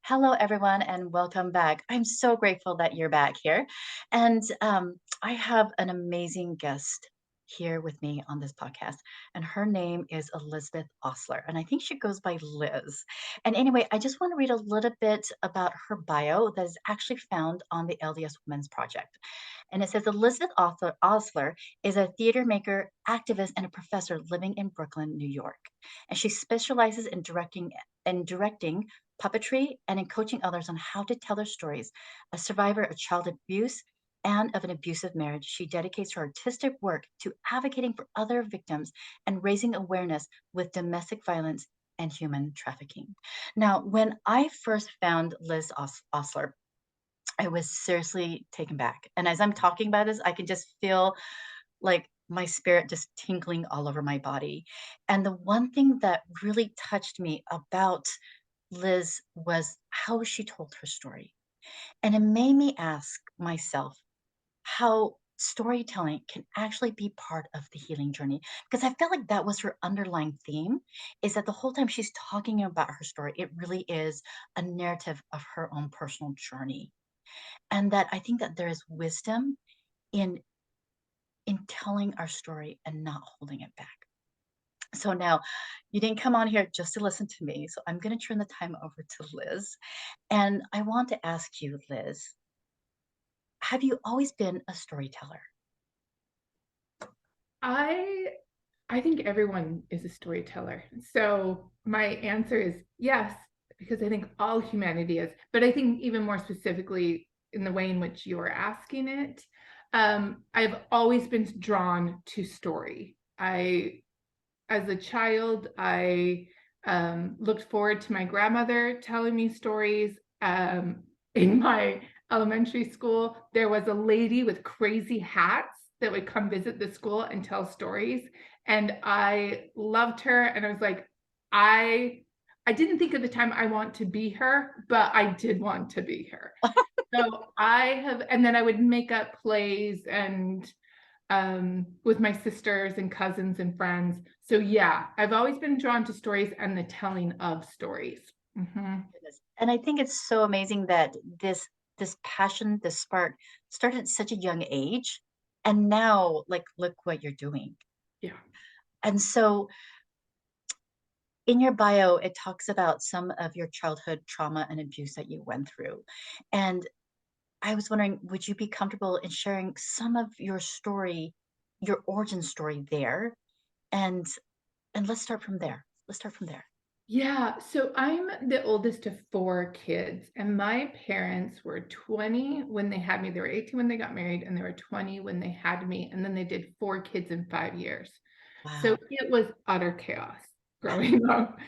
Hello, everyone, and welcome back. I'm so grateful that you're back here. And I have an amazing guest here with me on this podcast, and her name is Elizabeth Ostler. And I think she goes by Liz. And anyway, I just want to read a little bit about her bio that is actually found on the LDS Women's Project. And it says Osler is a theater maker, activist, and a professor living in Brooklyn, New York. And she specializes in directing puppetry, and in coaching others on how to tell their stories. A survivor of child abuse and of an abusive marriage, she dedicates her artistic work to advocating for other victims and raising awareness with domestic violence and human trafficking. Now, when I first found Liz Osler, I was seriously taken back. And as I'm talking about this, I can just feel like my spirit just tinkling all over my body. And the one thing that really touched me about Liz was how she told her story. And it made me ask myself how storytelling can actually be part of the healing journey. Because I felt like that was her underlying theme, is that the whole time she's talking about her story, it really is a narrative of her own personal journey. And that I think that there is wisdom in telling our story and not holding it back. So now you didn't come on here just to listen to me. So I'm going to turn the time over to Liz. And I want to ask you, Liz, have you always been a storyteller? I I think everyone is a storyteller. So my answer is yes, because I think all humanity is. But I think even more specifically in the way in which you're asking it, I've always been drawn to story. As a child, I looked forward to my grandmother telling me stories. In my elementary school, there was a lady with crazy hats that would come visit the school and tell stories. And I loved her. And I was like, I I didn't think at the time I want to be her, but I did want to be her. So I have, and then I would make up plays and with my sisters and cousins and friends. So yeah, I've always been drawn to stories and the telling of stories. Mhm. Goodness. And I think it's so amazing that this passion, this spark started at such a young age. And now, like, look what you're doing. Yeah. And so in your bio, it talks about some of your childhood trauma and abuse that you went through. And I was wondering, would you be comfortable in sharing some of your story, your origin story there? And let's start from there. Let's start from there. Yeah, so I'm the oldest of four kids, and my parents were 20 when they had me. They were 18 when they got married, and they were 20 when they had me, and then they did four kids in 5 years. So Wow. it was utter chaos growing up.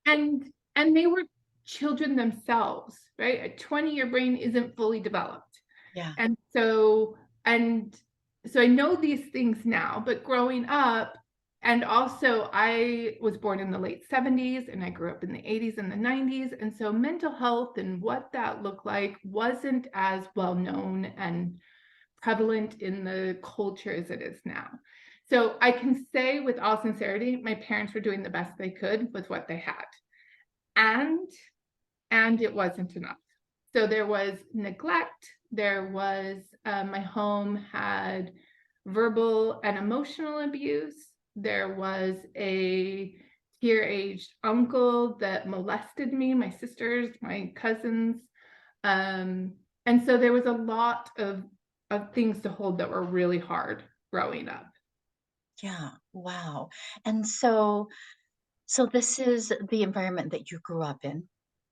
And they were children themselves, right? At 20, your brain isn't fully developed. Yeah. And so I know these things now, but growing up, and also I was born in the late 70s and I grew up in the 80s and the 90s. And so mental health and what that looked like wasn't as well known and prevalent in the culture as it is now. So I can say with all sincerity, my parents were doing the best they could with what they had. And it wasn't enough. So there was neglect. There was my home had verbal and emotional abuse. There was a peer-aged uncle that molested me, my sisters, my cousins, and so there was a lot of things to hold that were really hard growing up. Yeah. Wow. And so this is the environment that you grew up in.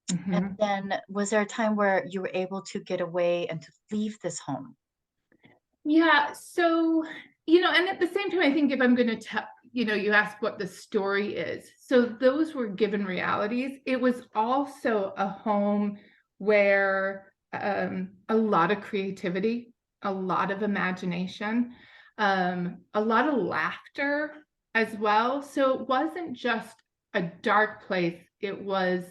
And Mhm. then was there a time where you were able to get away and to leave this home? Yeah, so, and at the same time, I think if I'm gonna tell you asked what the story is. So those were given realities. It was also a home where, a lot of creativity, a lot of imagination, a lot of laughter as well. So it wasn't just a dark place, it was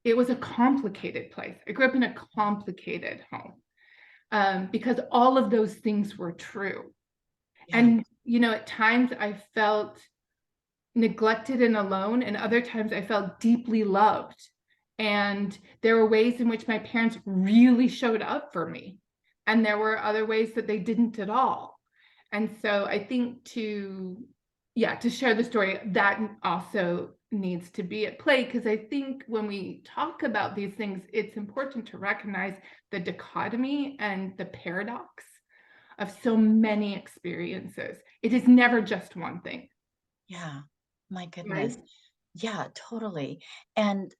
a complicated place. I grew up in a complicated home because all of those things were true. Yeah. And, at times I felt neglected and alone, and other times I felt deeply loved And there were ways in which my parents really showed up for me. And there were other ways that they didn't at all. And so I think to share the story, that also needs to be at play, because I think when we talk about these things, it's important to recognize the dichotomy and the paradox of so many experiences. It is never just one thing, Yeah. My right? goodness. Yeah, totally. And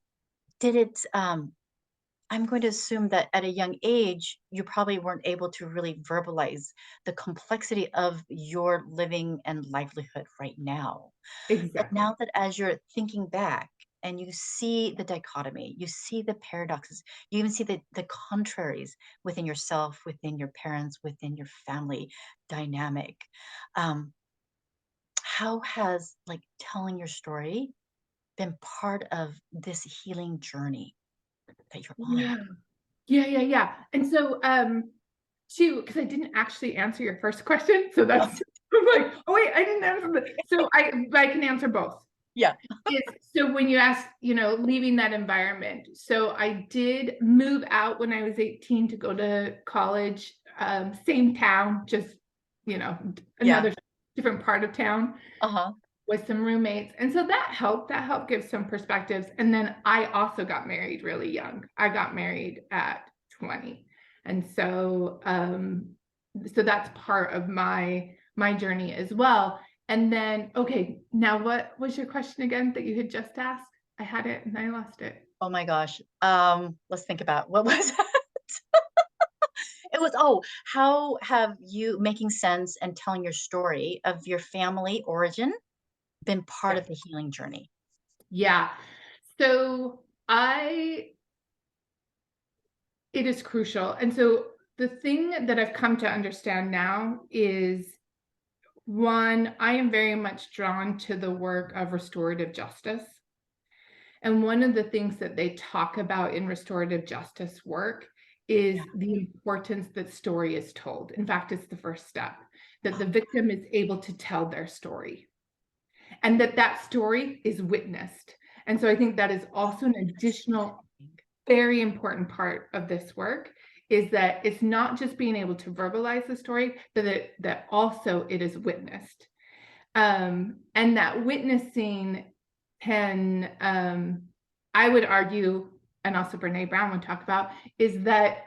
did it, I'm going to assume that at a young age, you probably weren't able to really verbalize the complexity of your living and livelihood right now. But Exactly. now that as you're thinking back and you see the dichotomy, you see the paradoxes, you even see the contraries within yourself, within your parents, within your family dynamic. Um, how has like telling your story been part of this healing journey that you're on? Yeah. Yeah. And so, too, because I didn't actually answer your first question, so that's I'm like, oh wait, I didn't answer the. So I can answer both. Yeah. Is so when you ask, leaving that environment. So I did move out when I was 18 to go to college, same town, just Yeah. another different part of town Uh-huh. with some roommates. And so that helped. That helped give some perspectives. And then I also got married really young. I got married at 20. And so that's part of my journey as well. And then, okay, now what was your question again that you had just asked? I had it and I lost it. Oh my gosh. Let's think about what was that? It was, how have you making sense and telling your story of your family origin been part Yeah. of the healing journey? Yeah. So I it is crucial. And so the thing that I've come to understand now is, one, I am very much drawn to the work of restorative justice. And one of the things that they talk about in restorative justice work Yeah. is the importance that story is told. In fact, it's the first step, that Oh, the victim is able to tell their story and that that story is witnessed. And so I think that is oh, also an that's additional interesting. very important part of this work, is that it's not just being able to verbalize the story, but that also it is witnessed. And that witnessing can, I would argue, and also Brene Brown would talk about, is that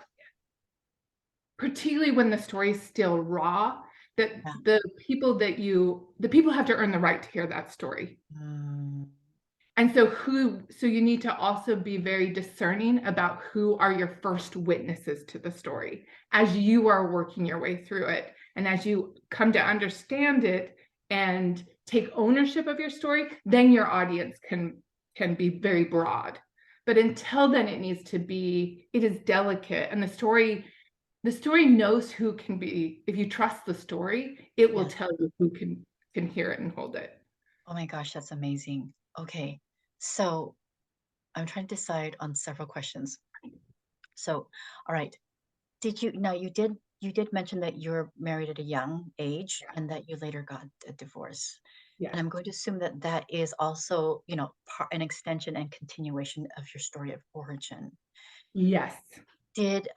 particularly when the story is still raw, that Yeah. the people have to earn the right to hear that story. Mm, And so you need to also be very discerning about who are your first witnesses to the story as you are working your way through it. And as you come to understand it and take ownership of your story, then your audience can be very broad. But until then, it is delicate. And the story knows who can be, if you trust the story, it will yeah. tell you who can hear it and hold it. Oh my gosh, that's amazing. Okay. So I'm trying to decide on several questions. So, all right. Did you now you did mention that you're married at a young age Yeah. and that you later got a divorce. And Yes. I'm going to assume that that is also, an extension and continuation of your story of origin. Yes. Did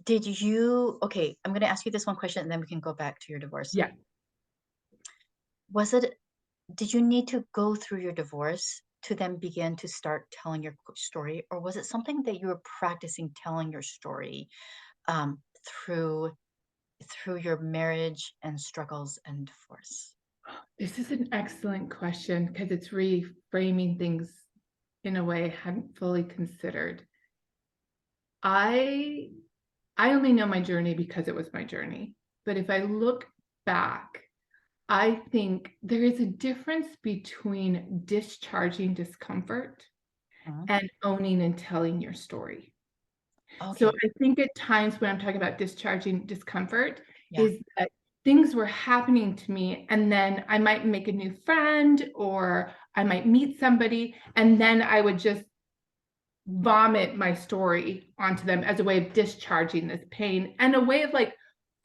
did you okay, I'm going to ask you this one question and then we can go back to your divorce. Yeah. Was it Did you need to go through your divorce to then begin to start telling your story, or was it something that you were practicing telling your story um, through your marriage and struggles and divorce? This is an excellent question because it's reframing things in a way I hadn't fully considered. I I only know my journey because it was my journey. But if I look back, I think there is a difference between discharging discomfort Mhm. and owning and telling your story. So Okay. I think at times when I'm talking about discharging discomfort Yeah. is that things were happening to me and then I might make a new friend or I might meet somebody and then I would just vomit my story onto them as a way of discharging this pain and a way of like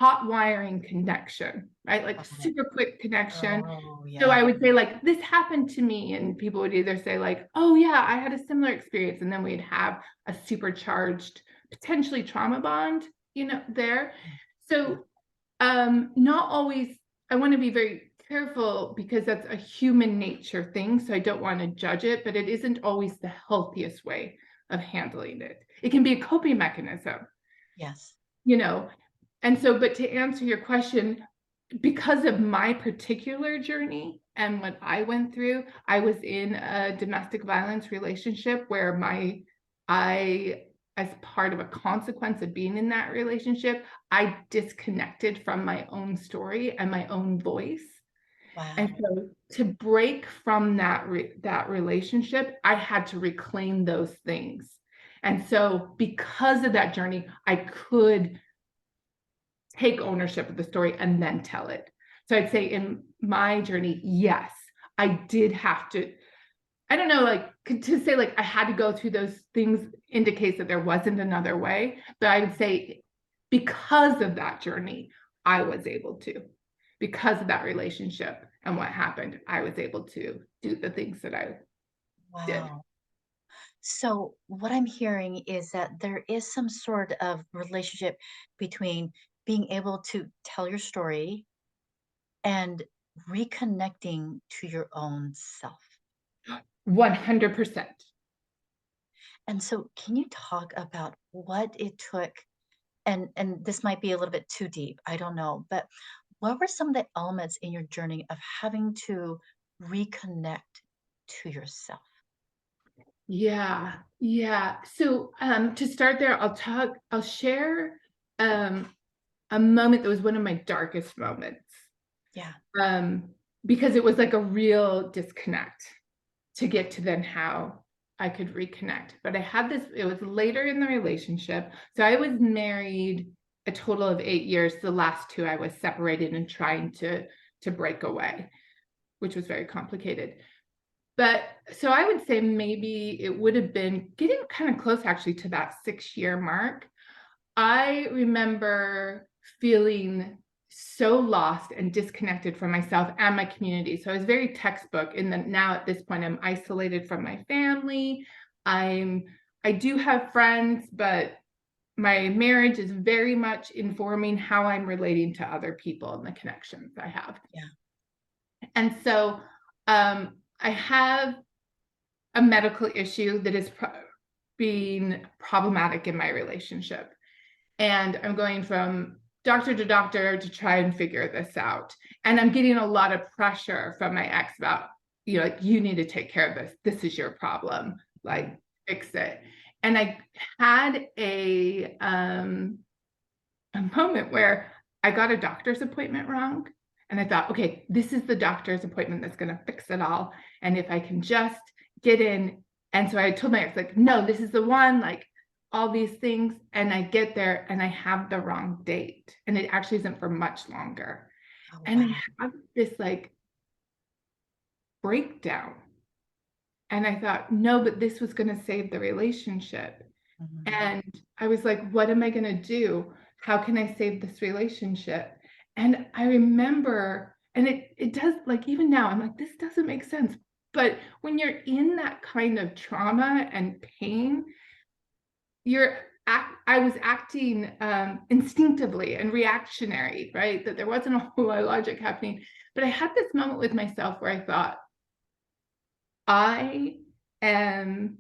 hot wiring connection. right? Like Got it. super quick connection. Oh, So yeah. I would say like, this happened to me. And people would either say like, oh yeah, I had a similar experience. And then we'd have a supercharged, potentially trauma bond, there. Yeah. So not always, I want to be very careful because that's a human nature thing. So I don't want to judge it, but it isn't always the healthiest way of handling it. It can be a coping mechanism, Yes. you know. And so, but to answer your question, because of my particular journey and what I went through, I was in a domestic violence relationship where I, as part of a consequence of being in that relationship, I disconnected from my own story and my own voice. And Wow. so to break from that relationship, I had to reclaim those things. And so because of that journey, I could take ownership of the story and then tell it. So I'd say in my journey, yes, I did have to, I don't know, like to say like I had to go through those things indicates that there wasn't another way. But I would say because of that journey, I was able to, because of that relationship and what happened, I was able to do the things that I did. Wow. So, what I'm hearing is that there is some sort of relationship between being able to tell your story and reconnecting to your own self. 100%. And so, can you talk about what it took? And this might be a little bit too deep, I don't know, but what were some of the elements in your journey of having to reconnect to yourself? Yeah, yeah. So to start there, I'll share um a moment that was one of my darkest moments. Yeah, Um, because it was like a real disconnect to get to then how I could reconnect. But I had this, it was later in the relationship. So I was married a total of 8 years. The last two I was separated and trying to break away, which was very complicated. But so I would say maybe it would have been getting kind of close actually to that 6 year mark. I remember feeling so lost and disconnected from myself and my community. So I was very textbook in that now at this point I'm isolated from my family. I'm I do have friends, but my marriage is very much informing how I'm relating to other people and the connections I have. yeah, And so I have a medical issue that is being problematic in my relationship. And I'm going from doctor to doctor to try and figure this out. And I'm getting a lot of pressure from my ex about, like, you need to take care of this. This is your problem. Like, fix it. And I had a moment where I got a doctor's appointment wrong. And I thought, okay, this is the doctor's appointment that's going to fix it all. And if I can just get in. And so I told my ex, like, no, this is the one, like all these things. And I get there and I have the wrong date. And it actually isn't for much longer. oh, And wow. I have this like breakdown. And I thought, no, but this was going to save the relationship. Mhm. And I was like, what am I going to do? How can I save this relationship? And I remember, and it does, like, even now, I'm like, this doesn't make sense. But when you're in that kind of trauma and pain, I was acting instinctively and reactionary, right? That there wasn't a whole lot of logic happening. But I had this moment with myself where I thought, I am,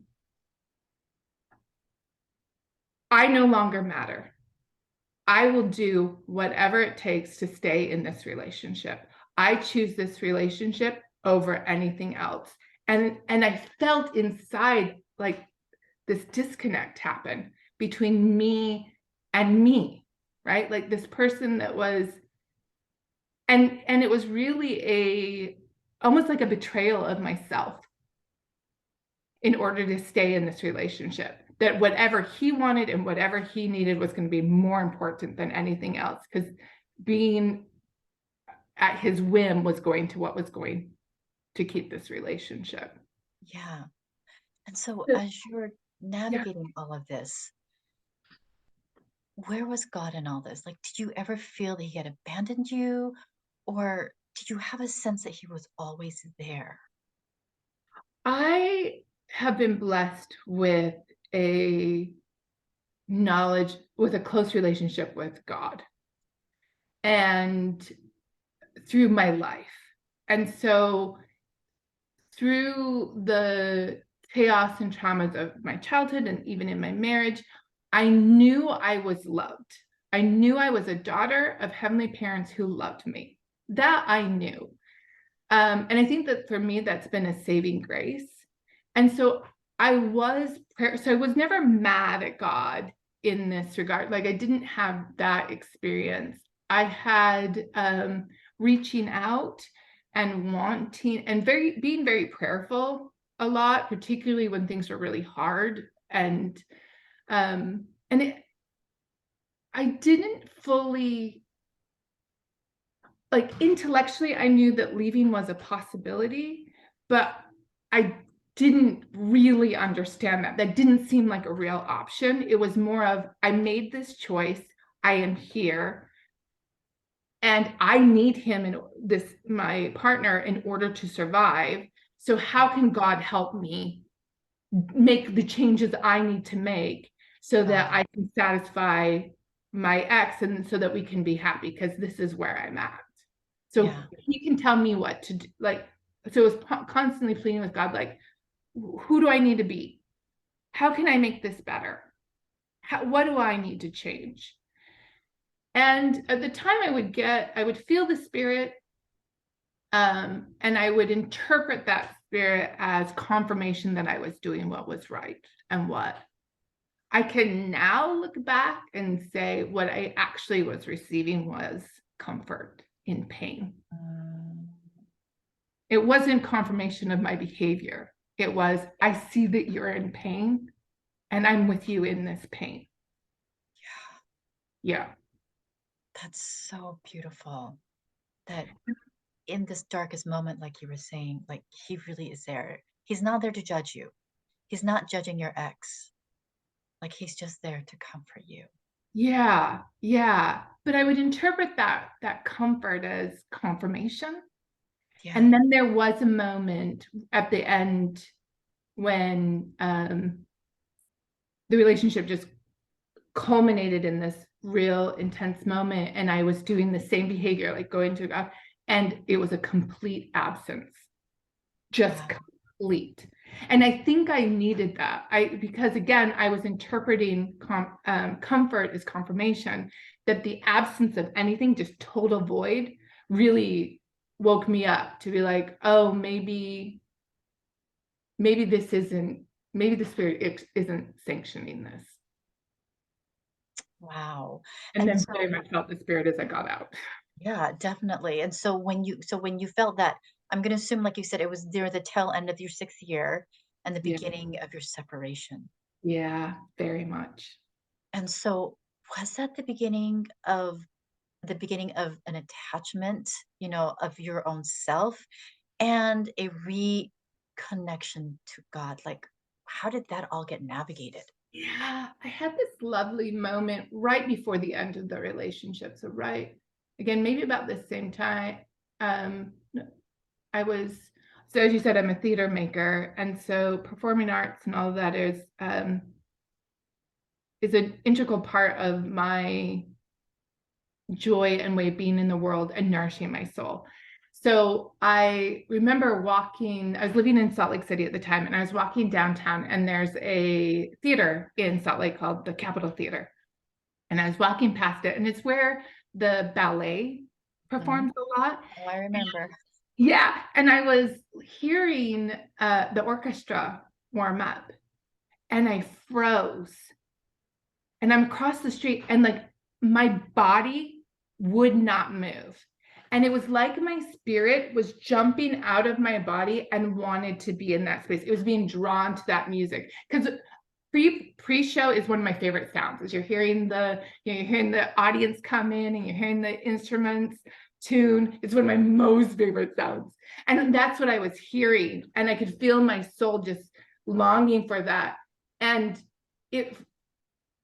I no longer matter. I will do whatever it takes to stay in this relationship. I choose this relationship over anything else. And I felt inside like this disconnect happen between me, right? Like this person that was, and it was really a almost like a betrayal of myself in order to stay in this relationship. That whatever he wanted and whatever he needed was going to be more important than anything else, because being at his whim was going to what was going to keep this relationship. Yeah. And so, But, as you're yeah. navigating all of this, where was God in all this? Like, did you ever feel that He had abandoned you? Or did you have a sense that he was always there? I have been blessed with a knowledge, with a close relationship with God and through my life. And so through the chaos and traumas of my childhood and even in my marriage, I knew I was loved. I knew I was a daughter of heavenly parents who loved me. That I knew. And I think that for me, that's been a saving grace. And so so I was never mad at God in this regard. Like I didn't have that experience. I had reaching out and wanting and being very prayerful a lot, particularly when things were really hard. I didn't fully, like, intellectually, I knew that leaving was a possibility, but I didn't really understand that. That didn't seem like a real option. It was more of, I made this choice, I am here, and I need him in my partner, in order to survive. So how can God help me make the changes I need to make so that Wow. I can satisfy my ex, and so that we can be happy, because this is where I'm at. So Yeah. he can tell me what to do. Like, so it was constantly pleading with God, like, who do I need to be? How can I make this better? What do I need to change? And at the time I would feel the Spirit, and I would interpret that Spirit as confirmation that I was doing what was right. And what I can now look back and say what I actually was receiving was comfort in pain. Mm, It wasn't confirmation of my behavior. It was, I see that you're in pain and I'm with you in this pain. Yeah. that's so beautiful that in this darkest moment, like you were saying, like he really is there. He's not there to judge you. He's not judging your ex. Like he's just there to comfort you. Yeah. Yeah. But I would interpret that comfort as confirmation. Yeah. And then there was a moment at the end when the relationship just culminated in this real intense moment, and I was doing the same behavior, like going to God, and it was a complete absence, just Wow. complete. And I think I needed that, because again, I was interpreting comfort as confirmation, that the absence of anything, just total void, really woke me up to be like, oh, maybe this isn't, maybe the Spirit isn't sanctioning this. Wow. And And then so very much felt the Spirit as I got out. yeah, definitely. And so when you felt that, I'm going to assume, like you said, it was near the tail end of your sixth year and the Yeah. beginning of your separation. Yeah, very much. And so was that the beginning of an attachment, of your own self and a reconnection to God? Like, how did that all get navigated? Yeah, I had this lovely moment right before the end of the relationship. So, right, again, maybe about the same time. Um, I was, so as you said, I'm a theater maker. And so performing arts and all of that is an integral part of my joy and way of being in the world and nourishing my soul. So I remember I was living in Salt Lake City at the time, and I was walking downtown, and there's a theater in Salt Lake called the Capitol Theater. And I was walking past it, and it's where the ballet Mhm. performs a lot. Oh, I remember. Yeah. And I was hearing the orchestra warm up, and I froze. And I'm across the street, and like my body would not move. And it was like my spirit was jumping out of my body and wanted to be in that space. It was being drawn to that music. Because pre-show is one of my favorite sounds, is you're hearing the audience come in and you're hearing the instruments tune. It's one of my most favorite sounds. And that's what I was hearing. And I could feel my soul just longing for that. And it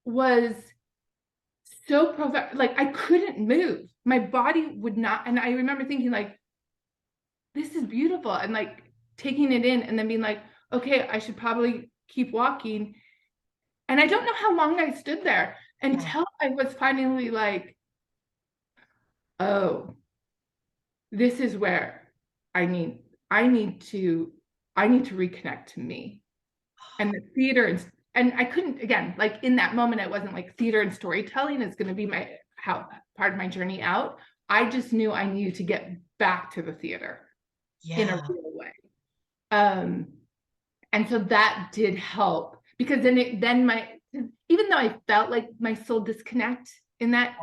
was so profound. Like I couldn't move. My body would not. And I remember thinking like, this is beautiful. And like taking it in and then being like, okay, I should probably keep walking. And I don't know how long I stood there Yeah. until I was finally like, oh, this is where I need, I need to, I need to reconnect to me. And the theater and I couldn't, again, like in that moment, it wasn't like theater and storytelling is going to be my how part of my journey out. I just knew I needed to get back to the theater in a Yeah. real way. Um, and so that did help because then my, even though I felt like my soul disconnect in that,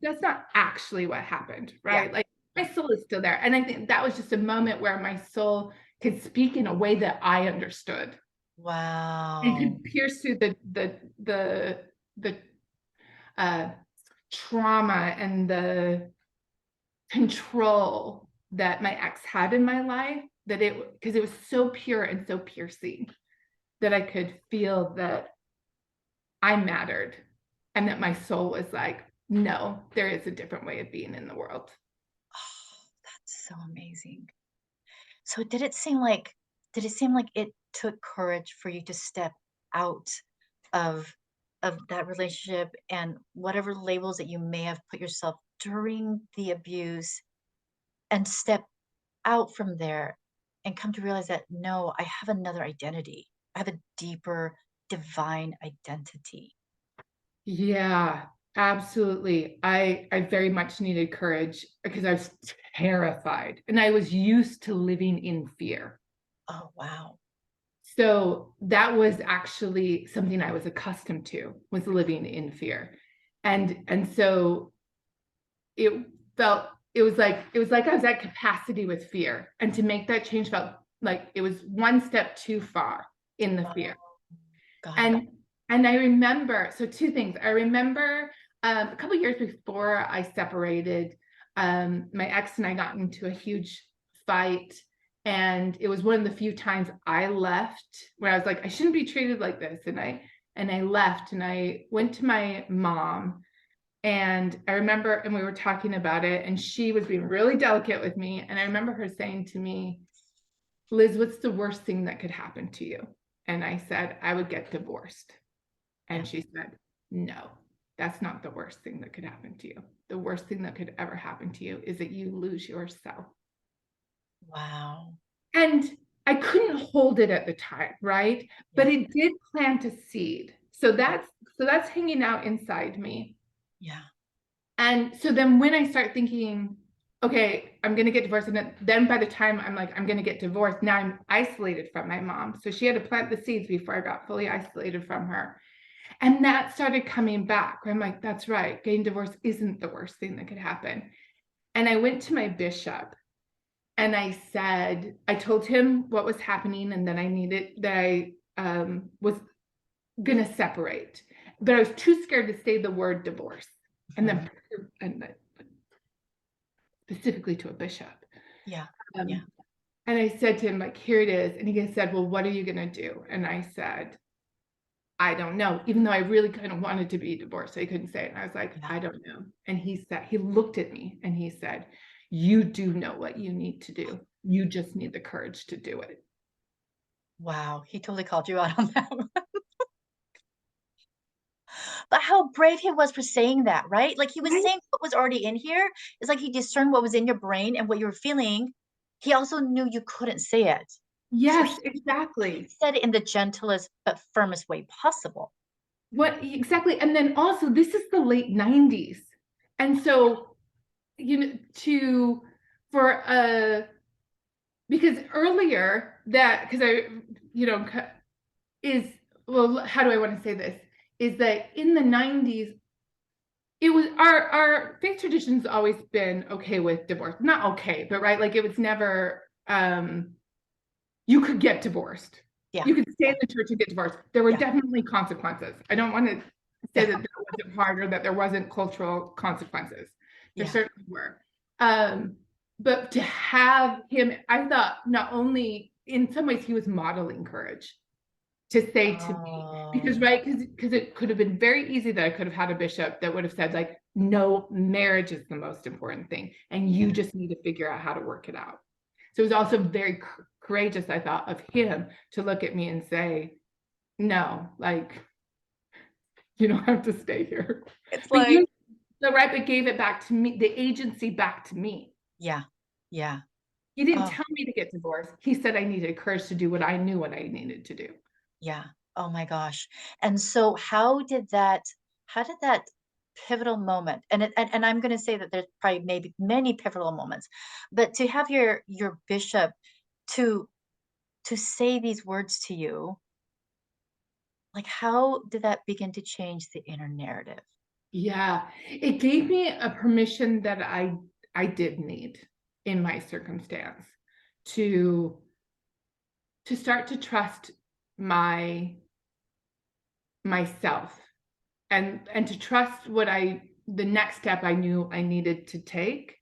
that's not actually what happened, Yeah. right? Like my soul is still there. And I think that was just a moment where my soul could speak in a way that I understood and Wow. could pierce through the uh, trauma and the control that my ex had in my life, that because it was so pure and so piercing that I could feel that I mattered and that my soul was like, no, there is a different way of being in the world. Oh, that's so amazing. So did it seem like it took courage for you to step out of that relationship and whatever labels that you may have put yourself during the abuse and step out from there and come to realize that no, I have another identity. I have a deeper divine identity. Yeah, absolutely. I very much needed courage because I was terrified and I was used to living in fear. Oh, wow. So that was actually something I was accustomed to, was living in fear. And so it felt it was like I was at capacity with fear. And to make that change felt like it was one step too far in the Oh, fear. got it. And I remember, so two things. I remember a couple years before I separated, my ex and I got into a huge fight. And it was one of the few times I left where I was like, I shouldn't be treated like this. And I left and I went to my mom. And I remember, and we were talking about it, and she was being really delicate with me. And I remember her saying to me, Liz, what's the worst thing that could happen to you? And I said, I would get divorced. Yeah. And she said, no, that's not the worst thing that could happen to you. The worst thing that could ever happen to you is that you lose yourself. Wow. And I couldn't hold it at the time, right? But Yeah. it did plant a seed. So that's hanging out inside me. Yeah. And so then when I start thinking, okay, I'm going to get divorced. And then by the time I'm like, I'm going to get divorced, now I'm isolated from my mom. So she had to plant the seeds before I got fully isolated from her. And that started coming back where I'm like, that's right. Getting divorced isn't the worst thing that could happen. And I went to my bishop and I told him what was happening and that I was going to separate. But I was too scared to say the word divorce and Mhm. then and specifically to a bishop. Yeah. Yeah. Um, and I said to him, like, here it is. And he said, well, what are you going to do? And I said, I don't know, even though I really kind of wanted to be divorced. So I couldn't say it. And I was like, Yeah. I don't know. And he looked at me and he said, you do know what you need to do. You just need the courage to do it. Wow. He totally called you out on that one. But how brave he was for saying that, right? Like he was Right? saying what was already in here. It's like he discerned what was in your brain and what you were feeling. He also knew you couldn't say it. So Yes, he exactly. said it in the gentlest but firmest way possible. What exactly? And then also, this is the late 90s. And so, to for because earlier that, because you know, is, well, how do I want to say this? Is that in the 90s, it was our faith tradition's always been okay with divorce. Not okay, but right, like it was never you could get divorced. Yeah. You could stay Yeah. in the church and get divorced. There were Yeah. definitely consequences. I don't want to say Yeah. that that wasn't hard or that there wasn't cultural consequences. There Yeah. certainly were. Um, but to have him, I thought not only in some ways he was modeling courage to say to me, because Oh, right, because it could have been very easy that I could have had a bishop that would have said like, no, marriage is the most important thing, and yeah, you just need to figure out how to work it out. So it was also very courageous, I thought, of him to look at me and say, no, like, you don't have to stay here. it's But like, you, the right, but gave it back to me, the agency back to me. yeah, yeah. He didn't Oh, tell me to get divorced. He said I needed courage to do what I knew what I needed to do. yeah. Oh my gosh. And so how did that pivotal moment, and I'm going to say that there's probably maybe many pivotal moments, but to have your bishop to to say these words to you, like how did that begin to change the inner narrative? Yeah, it gave me a permission that I did need in my circumstance to start to trust my myself and to trust what I the next step I knew I needed to take.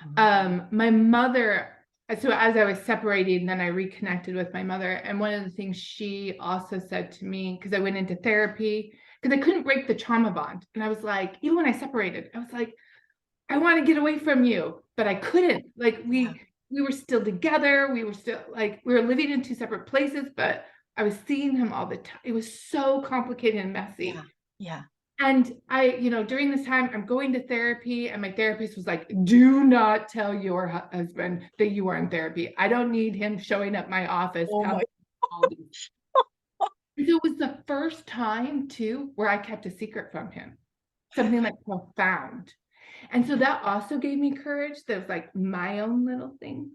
Mhm. My mother, so as I was separating, then I reconnected with my mother. And one of the things she also said to me, because I went into therapy, because I couldn't break the trauma bond. And I was like, even when I separated, I was like, I want to get away from you, but I couldn't. Like Yeah, we were still together. We were still like we were living in two separate places, but I was seeing him all the time. It was so complicated and yeah, messy. yeah. And I, during this time, I'm going to therapy, and my therapist was like, do not tell your husband that you are in therapy. I don't need him showing up my office Oh telling my. me all these. And so it was the first time, too, where I kept a secret from him, something like profound. And so that also gave me courage. That was like my own little thing.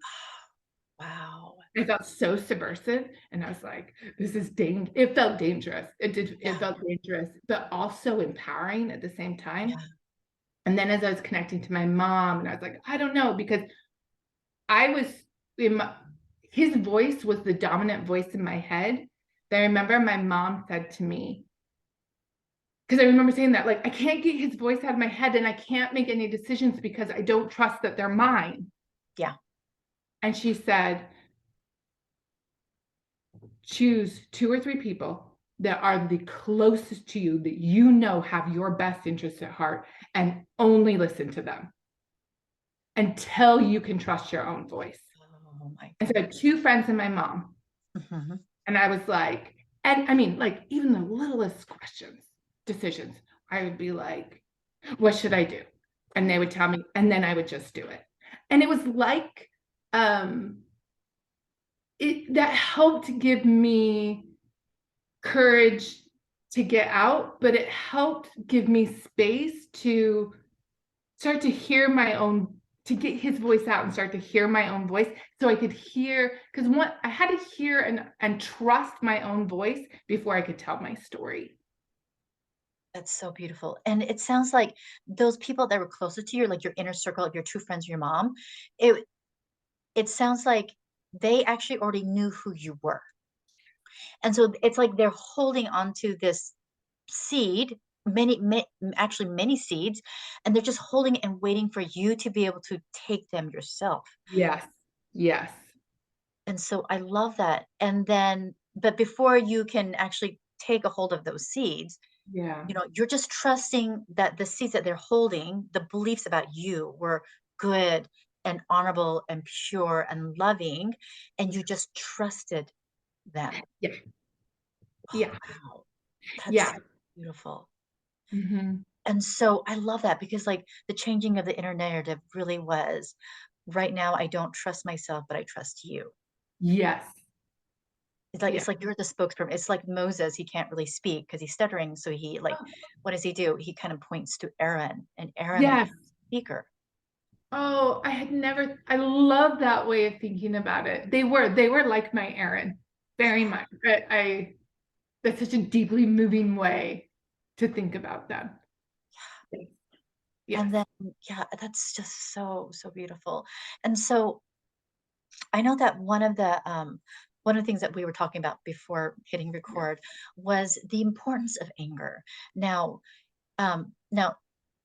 Wow. I felt so subversive, and I was like, this is it felt dangerous. It Yeah, felt dangerous, but also empowering at the same time. yeah, And then as I was connecting to my mom, and I was like, I don't know, because I was in my, his voice was the dominant voice in my head. That I remember my mom said to me, because I remember saying that, like, I can't get his voice out of my head and I can't make any decisions because I don't trust that they're mine. yeah. And she said, choose two or three people that are the closest to you that you know have your best interests at heart and only listen to them until you can trust your own voice. Oh my And so I God. had two friends and my mom. Mhm. And I was like, and I mean, like, even the littlest questions, decisions, I would be like, what should I do? And they would tell me, and then I would just do it. And it was like, um, that helped give me courage to get out, but it helped give me space to start to hear my own, to get his voice out and start to hear my own voice, so I could hear, because what I had to hear and trust my own voice before I could tell my story. That's so beautiful. And it sounds like those people that were closer to you, like your inner circle of your true friends, your mom, it it sounds like they actually already knew who you were. And so it's like they're holding on to this seed, actually many seeds, and they're just holding it and waiting for you to be able to take them yourself. Yes. Yes. And so I love that. And then, but before you can actually take a hold of those seeds, Yeah. you're just trusting that the seeds that they're holding, the beliefs about you were good and honorable and pure and loving, and you just trusted them. Yeah. Oh, Yeah. wow. That's Yeah. so beautiful. Hmm. And so I love that because like the changing of the inner narrative really was right now I don't trust myself, but I trust you. Yes. It's Yeah. like you're the spokesperson. It's like Moses, he can't really speak because he's stuttering. So he like, what does he do? He kind of points to Aaron, and Aaron becomes Yes. the speaker. Oh, I love that way of thinking about it. They were like my Aaron, very much. That's such a deeply moving way to think about them. And Yes. then, yeah, that's just so, so beautiful. And so I know that one of the things that we were talking about before hitting Yeah. record was the importance of anger. Now, now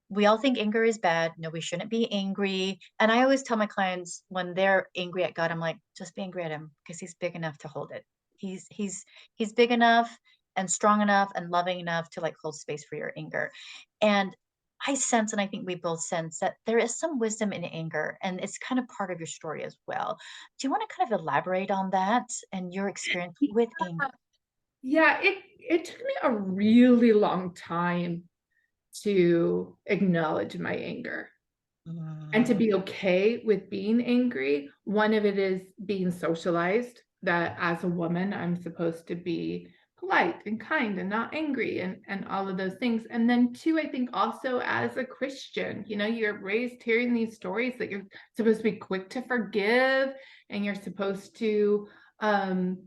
we all think anger is bad. No, we shouldn't be angry. And I always tell my clients when they're angry at God, I'm like, just be angry at him because he's big enough to hold it. He's big enough and strong enough and loving enough to like hold space for your anger. And I sense, and I think we both sense that there is some wisdom in anger, and it's kind of part of your story as well. Do you want to kind of elaborate on that and your experience with anger? Yeah, it took me a really long time to acknowledge my anger and to Mm, be okay with being angry. One of it is being socialized that as a woman, I'm supposed to be polite and kind and not angry and all of those things. And then two, I think also as a Christian, you're raised hearing these stories that you're supposed to be quick to forgive and you're supposed to um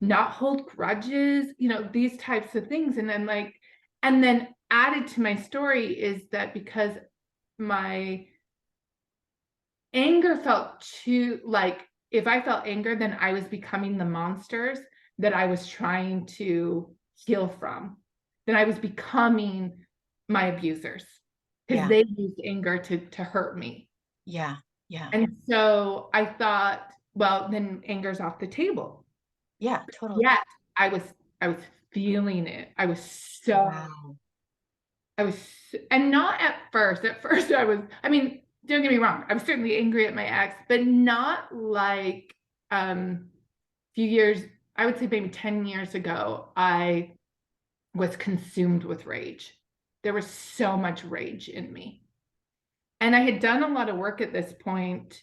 not hold grudges, these types of things. And then added to my story is that because my anger felt too like if I felt anger, then I was becoming the monsters that I was trying to heal from. Then I was becoming my abusers because yeah, they used anger to hurt me. yeah, yeah, And so I thought, well, then anger's off the table. yeah, totally. Yet I was I was feeling it. Wow. I was, and not at first. At first, I mean, don't get me wrong, I was certainly angry at my ex, but not like a few years, I would say maybe 10 years ago, I was consumed with rage. There was so much rage in me. And I had done a lot of work at this point,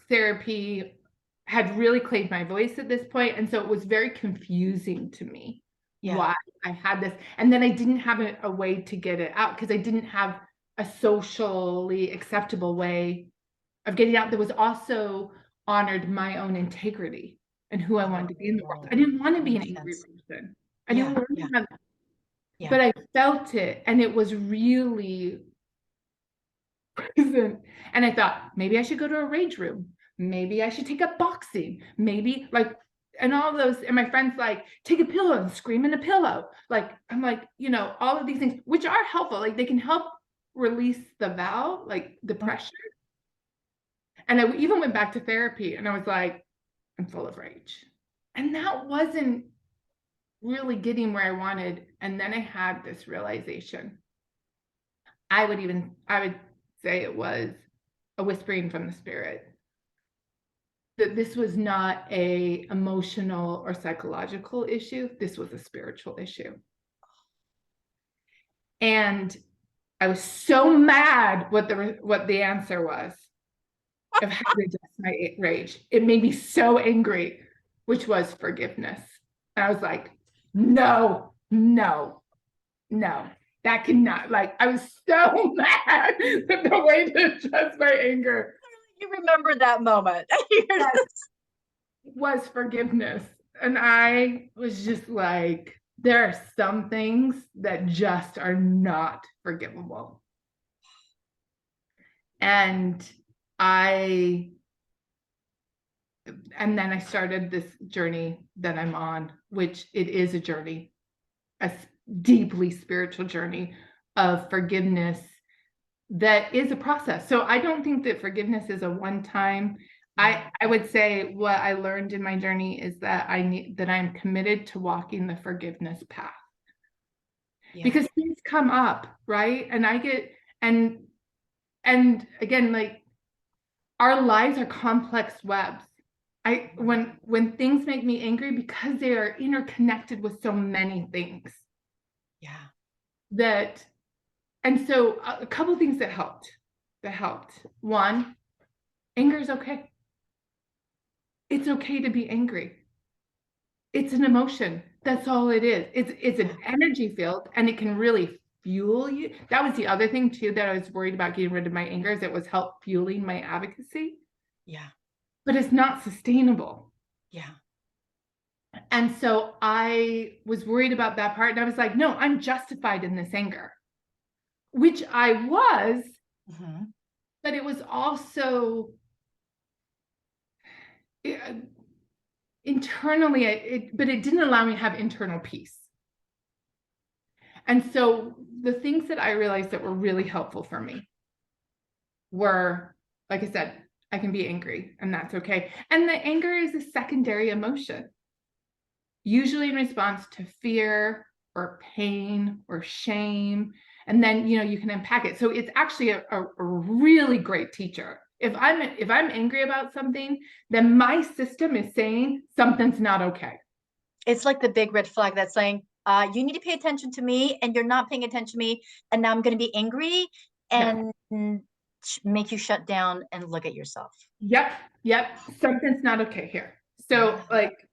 therapy had really claimed my voice at this point, and so it was very confusing to me Yeah. why I had this. And then I didn't have a way to get it out because I didn't have a socially acceptable way of getting out that was also honored my own integrity and who I wanted to be in the world. Oh, I didn't want to that be an makes angry sense. person. I didn't Yeah, want yeah, to have, yeah. but I felt it, and it was really present. And I thought, maybe I should go to a rage room. Maybe I should take up boxing. Maybe and all those. And my friends like, take a pillow and scream in a pillow. I'm like, all of these things, which are helpful. Like they can help release the valve, like the Mm, pressure. And I even went back to therapy and I was like, I'm full of rage. And that wasn't really getting where I wanted. And then I had this realization. I would say it was a whispering from the spirit that this was not a emotional or psychological issue. This was a spiritual issue. And I was so mad what the answer was of how to address my rage. It made me so angry, which was forgiveness. And I was like, no, no, no, that cannot. I was so mad that the way to address my anger you remember that moment. You're just was forgiveness. And I was just like, there are some things that just are not forgivable. And I and then I started this journey that I'm on, which it is a journey, a deeply spiritual journey of forgiveness that is a process. So I don't think that forgiveness is a one time. yeah, I would say what I learned in my journey is that I'm committed to walking the forgiveness path yeah, because things come up, right? And I get and again, like our lives are complex webs. I when things make me angry because they are interconnected with so many things yeah, that and so a couple of things that helped. One, anger is okay. It's okay to be angry. It's an emotion. That's all it is. It's yeah, an energy field and it can really fuel you. That was the other thing too that I was worried about getting rid of my anger is it was help fueling my advocacy, yeah, but it's not sustainable. yeah. And so I was worried about that part and I was like, no, I'm justified in this anger, which I was, Mhm. but it was also internally, but it didn't allow me to have internal peace. And so the things that I realized that were really helpful for me were, like I said, I can be angry and that's okay. And the anger is a secondary emotion. usually in response to fear or pain or shame. And then, you can unpack it. So it's actually a really great teacher. If I'm angry about something, then my system is saying something's not okay. It's like the big red flag that's saying, you need to pay attention to me, and you're not paying attention to me, and now I'm going to be angry Yeah. and make you shut down and look at yourself. Yep. Yep. Something's not okay here. So Yeah. like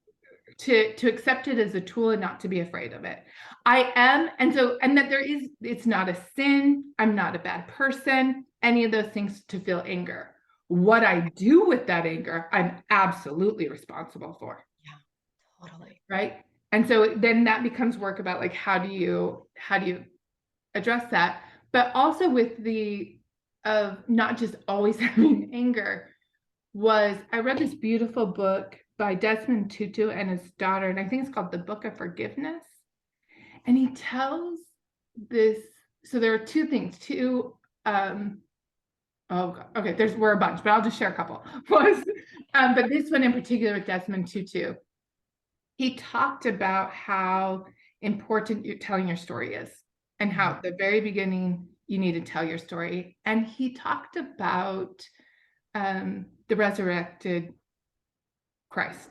to accept it as a tool and not to be afraid of it. I am, and that it's not a sin. I'm not a bad person, any of those things to feel anger. What I do with that anger, I'm absolutely responsible for. Yeah, totally. Right. And so then that becomes work about like, how do you address that? But also with the of not just always having anger, I read this beautiful book by Desmond Tutu and his daughter, and I think it's called The Book of Forgiveness. And he tells this, so there are two things, okay, we're a bunch, but I'll just share a couple. But this one in particular with Desmond Tutu, he talked about how important telling your story is, and how at the very beginning you need to tell your story. And he talked about the resurrected Christ.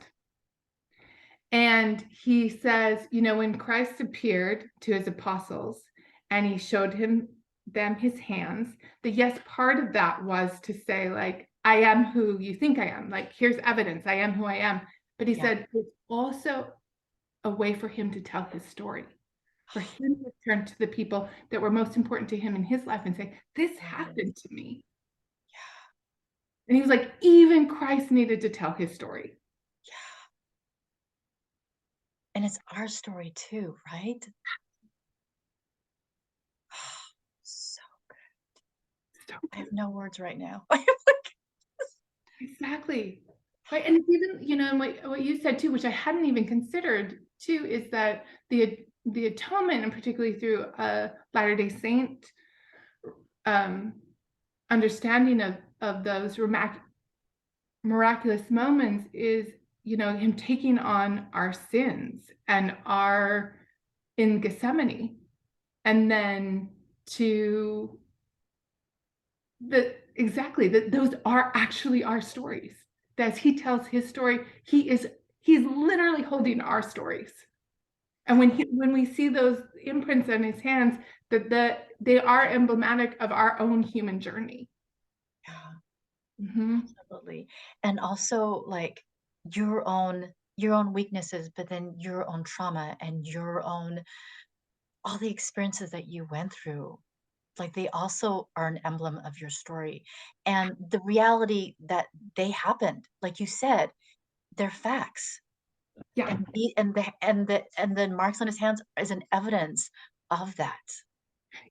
And he says, when Christ appeared to his apostles and he showed them his hands, that yes, part of that was to say, like, I am who you think I am. Like, here's evidence, I am who I am. But he said it's also a way for him to tell his story, for him to turn to the people that were most important to him in his life and say, this happened to me. And he was like, even Christ needed to tell his story. Yeah. And it's our story too, right? So good. So I good. have no words right now. Exactly. Right. And even, and what you said too, which I hadn't even considered too, is that the atonement, and particularly through a Latter-day Saint understanding of those miraculous moments, is, him taking on our sins and in Gethsemane, and then that those are actually our stories. As he tells his story, he's literally holding our stories. And when we see those imprints on his hands, they are emblematic of our own human journey. Yeah. Mm-hmm. Absolutely. And also like your own weaknesses, but then your own trauma and your own all the experiences that you went through. Like they also are an emblem of your story. And the reality that they happened, like you said, they're facts. Yeah. And the marks on his hands is an evidence of that.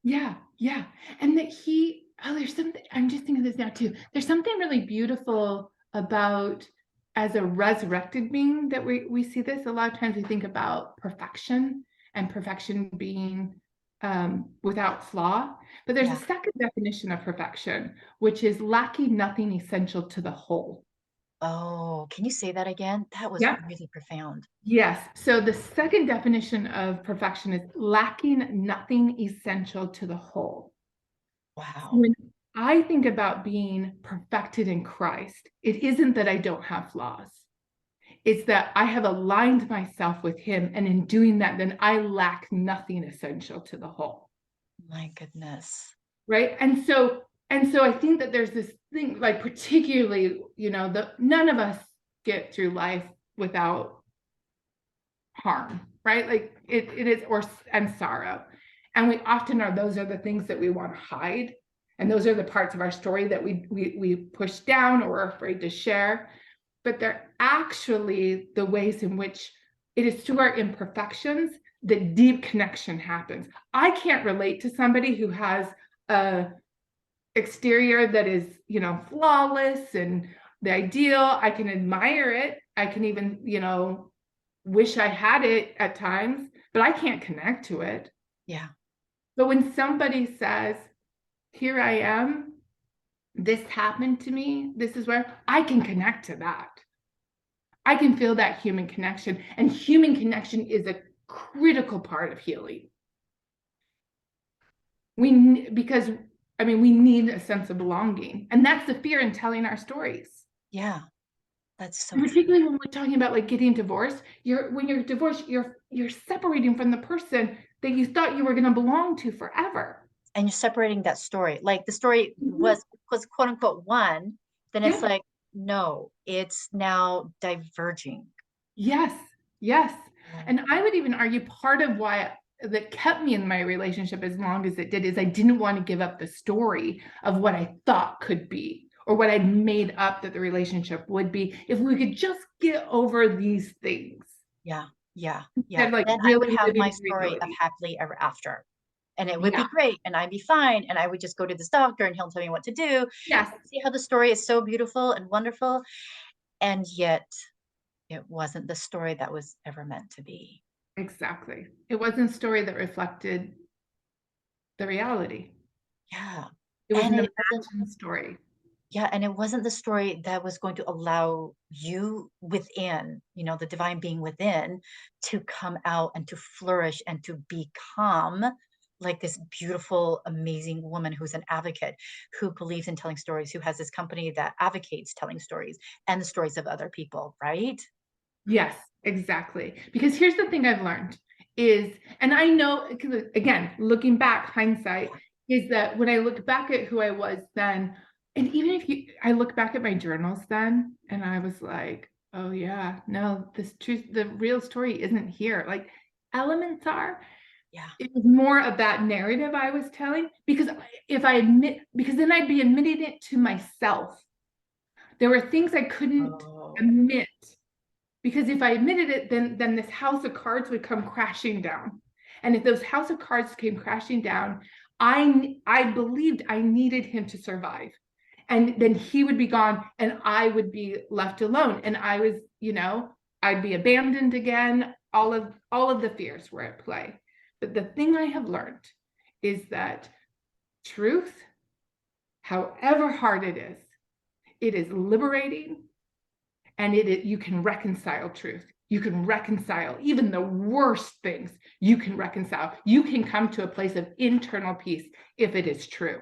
Yeah. Yeah. And that there's something, I'm just thinking of this now too. There's something really beautiful about, as a resurrected being, that we see this. A lot of times we think about perfection, and perfection being without flaw. But there's a Yeah. second definition of perfection, which is lacking nothing essential to the whole. Oh, can you say that again? That was Yeah. really profound. Yes. So the second definition of perfection is lacking nothing essential to the whole. Wow. When I think about being perfected in Christ, it isn't that I don't have flaws. It's that I have aligned myself with him. And in doing that, then I lack nothing essential to the whole. My goodness. Right. And so I think that there's this thing, like, particularly, none of us get through life without harm, right? Like it is, and sorrow. And those are the things that we want to hide. And those are the parts of our story that we push down or are afraid to share. But they're actually the ways in which it is through our imperfections that deep connection happens. I can't relate to somebody who has a exterior that is, flawless and the ideal. I can admire it. I can even, wish I had it at times, but I can't connect to it. Yeah. But when somebody says, here I am, this happened to me, this is where I can connect to that. I can feel that human connection, and human connection is a critical part of healing. Because I mean, we need a sense of belonging, and that's the fear in telling our stories. Yeah, that's so And true. particularly when we're talking about like getting divorced, when you're divorced, you're separating from the person that you thought you were going to belong to forever. And you're separating that story. Like the story Mhm. was quote unquote one, then it's Yeah. like, no, it's now diverging. Yes. Yes. Yeah. And I would even argue part of why that kept me in my relationship as long as it did is I didn't want to give up the story of what I thought could be or what I'd made up that the relationship would be if we could just get over these things Yeah. Yeah. instead Yeah. of like Then I would really have living my in story of reality. happily ever after. And it would be Yeah. great. And I'd be fine. And I would just go to this doctor and he'll tell me what to do. Yes. See how the story is so beautiful and wonderful. And yet it wasn't the story that was ever meant to be. Exactly. It wasn't a story that reflected the reality. Yeah. It was And an it wasn't, imagined story. yeah, and it wasn't the story that was going to allow you within, the divine being within to come out and to flourish and to become like this beautiful, amazing woman who's an advocate, who believes in telling stories, who has this company that advocates telling stories and the stories of other people, right? Yes, exactly. Because here's the thing I've learned is, and I know, again, looking back, hindsight, is that when I look back at who I was then, and even if I look back at my journals then, and I was like, oh yeah, no, this truth, the real story isn't here. Like elements are, Yeah. it was more of that narrative I was telling because because then I'd be admitting it to myself. There were things I couldn't Oh, admit because if I admitted it, then this house of cards would come crashing down. And if those house of cards came crashing down, I believed I needed him to survive. And then he would be gone and I would be left alone. And I was, I'd be abandoned again. All of the fears were at play. But the thing I have learned is that truth, however hard it is liberating, and you can reconcile truth. You can reconcile even the worst things. You can reconcile. You can come to a place of internal peace if it is true.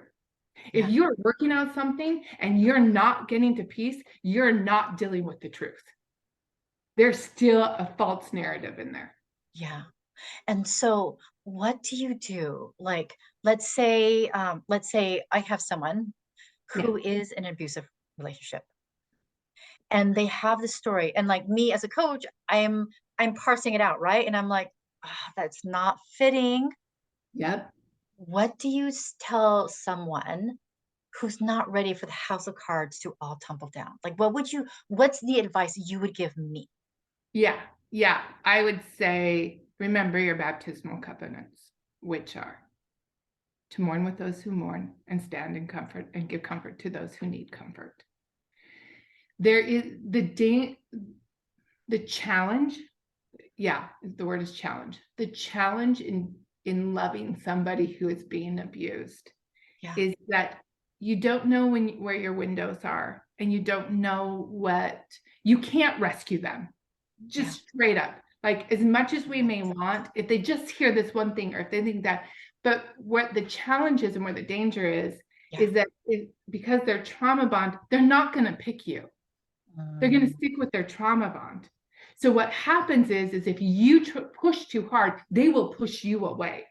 If yeah. you're working on something and you're not getting to peace, you're not dealing with the truth. There's still a false narrative in there. Yeah. And so what do you do? Like, let's say I have someone Yeah. who is in an abusive relationship and they have this story. And like me as a coach, I'm parsing it out, right? And I'm like, that's not fitting. Yep. What do you tell someone who's not ready for the house of cards to all tumble down? Like, what's the advice you would give me? Yeah. Yeah. I would say remember your baptismal covenants, which are to mourn with those who mourn and stand in comfort and give comfort to those who need comfort. There is the challenge. Yeah, the word is challenge. The challenge in loving somebody who is being abused Yeah. is that you don't know where your windows are, and you don't know what you can't rescue them. Yeah. Just straight up, like as much as we may want, if they just hear this one thing or if they think that, but what the challenge is and where the danger Yeah. is that because they're trauma bond, they're not going to pick you. They're going to Mm, stick with their trauma bond. So what happens is if you push too hard, they will push you away.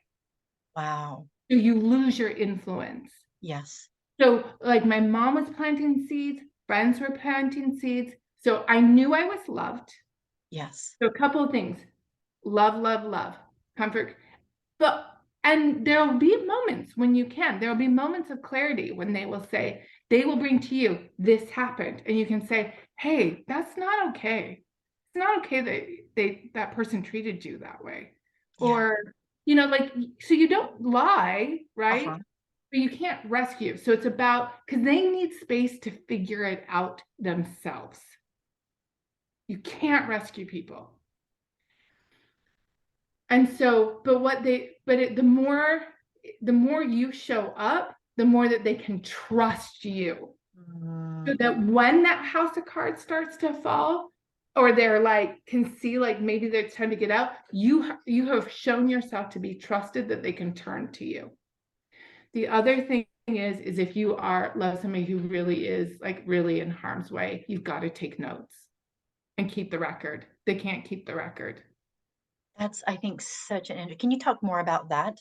wow. So you lose your influence. Yes. So like my mom was planting seeds, friends were planting seeds. So I knew I was loved. Yes. So a couple of things: love, love, love, comfort. But and there'll be moments when you can. There'll be moments of clarity when they will bring to you, this happened, and you can say, hey, that's not okay. It's not okay that that person treated you that way. Yeah. Or, like, so you don't lie, right? Uh-huh. But you can't rescue. So it's about, because they need space to figure it out themselves. You can't rescue people. And so, the more you show up, the more that they can trust you. So Mm, that when that house of cards starts to fall, or they're like, can see like maybe they're trying to get out, you have shown yourself to be trusted, that they can turn to you. The other thing is if you love somebody who really is like really in harm's way, you've got to take notes and keep the record. They can't keep the record. That's, I think, such an can you talk more about that?